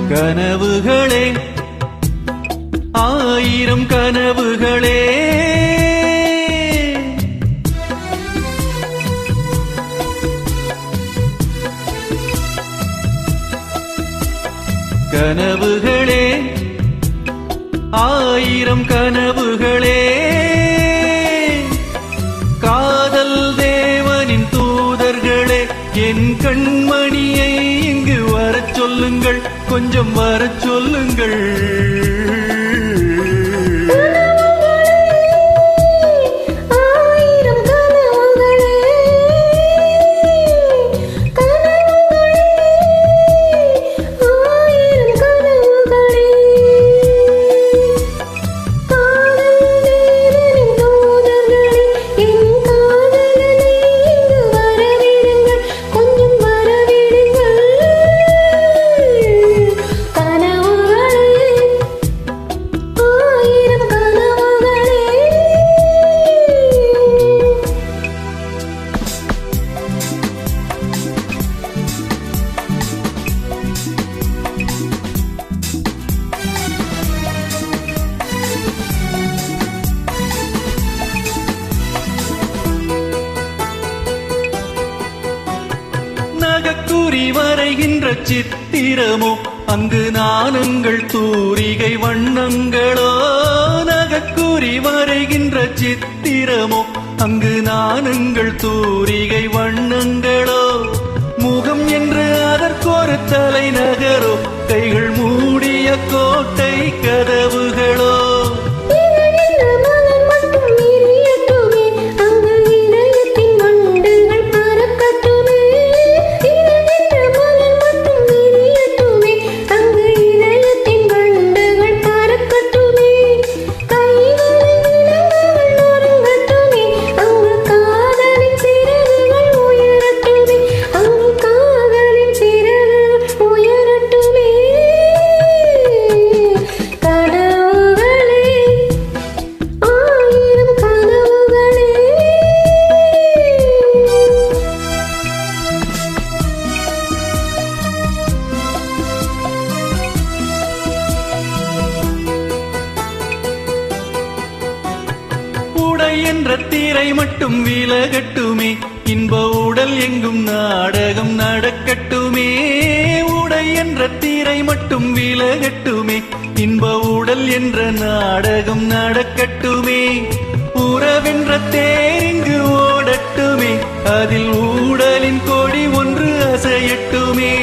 கனவுகளே ஆயிரம் கனவுகளே கனவுகளே ஆயிரம் கனவுகளே காதல் தேவனின் தூதர்களே என் கண்மணியை இங்கு வரச் சொல்லுங்கள் கொஞ்சம் வரச் சொல்லுங்கள் கூறி வரைகின்ற சித்திரமோ அங்கு நாணங்கள் தூரிகை வண்ணங்களோ நகக்கூறி வரைகின்ற சித்திரமோ அங்கு நாணங்கள் தூரிகை வண்ணங்களோ முகம் என்று அதற்கொரு தலைநகரோ கைகள் மூடிய கோட்டை கதவுகளோ என்ற தீரை மட்டும் விலகட்டுமே இன்ப உடல் எங்கும் நாடகம் நடக்கட்டுமே உடை என்ற தீரை மட்டும் விலகட்டுமே இன்ப உடல் என்ற நாடகம் நடக்கட்டுமே உறவென்ற தேரிங்கு ஓடட்டுமே அதில் ஊடலின் கொடி ஒன்று அசையட்டுமே